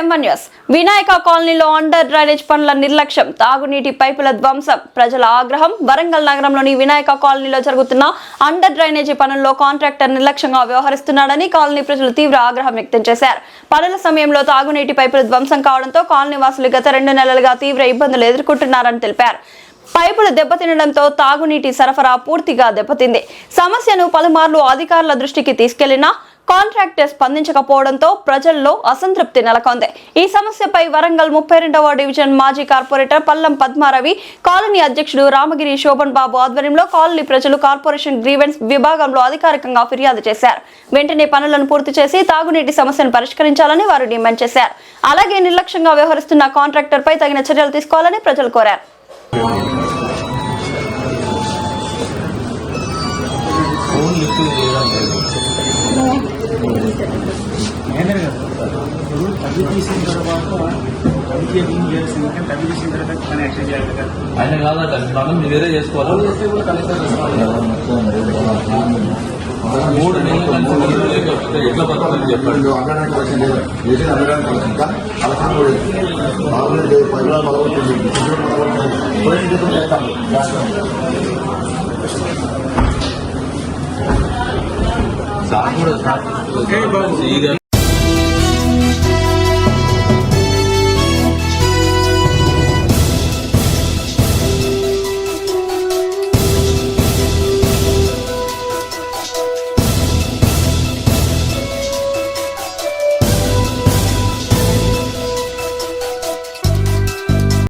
MNS Vinayaka కాలనీలో under drainage పనుల నిర్లక్ష్యం, తాగునీటి పైపుల ధ్వంసం, ప్రజల ఆగ్రహం. వరంగల్ నగరంలోని వినాయక కాలనీలో జరుగుతున్న అండర్ డ్రైనేజీ పనుల్లో కాంట్రాక్టర్ నిర్లక్ష్యంగా వ్యవహరిస్తున్నాడని కాలనీ ప్రజలు తీవ్ర ఆగ్రహం వ్యక్తం చేశారు. పనుల సమయంలో తాగునీటి పైపుల ధ్వంసం కావడంతో కాలనీ వాసులు గత 2 నెలలుగా తీవ్ర ఇబ్బందులు ఎదుర్కొంటున్నారని తెలిపారు. పైపులు దెబ్బతినడంతో తాగునీటి సరఫరా పూర్తిగా దెబ్బతింది. సమస్యను పలుమార్లు అధికారుల దృష్టికి తీసుకెళ్లినా కాంట్రాక్టర్ స్పందించకపోవడంతో ప్రజల్లో అసంతృప్తి నెలకొంది. ఈ సమస్యపై వరంగల్ 32వ డివిజన్ మాజీ కార్పొరేటర్ పల్లం పద్మారవి, కాలనీ అధ్యక్షుడు రామగిరి శోభన్ బాబు ఆధ్వర్యంలో కాలనీ ప్రజలు కార్పొరేషన్ గ్రీవెన్స్ విభాగంలో అధికారికంగా ఫిర్యాదు చేశారు. వెంటనే పనులను పూర్తి చేసి తాగునీటి సమస్యను పరిష్కరించాలని వారు డిమాండ్ చేశారు. అలాగే నిర్లక్ష్యంగా వ్యవహరిస్తున్న కాంట్రాక్టర్ పై తగిన చర్యలు తీసుకోవాలని ప్రజలు కోరారు. ఆయన కాదట మీరు వేరే చేసుకోవాలి. 3 నెలలు ఎట్లా బతుకుని చెప్పండి. సార్ కూడా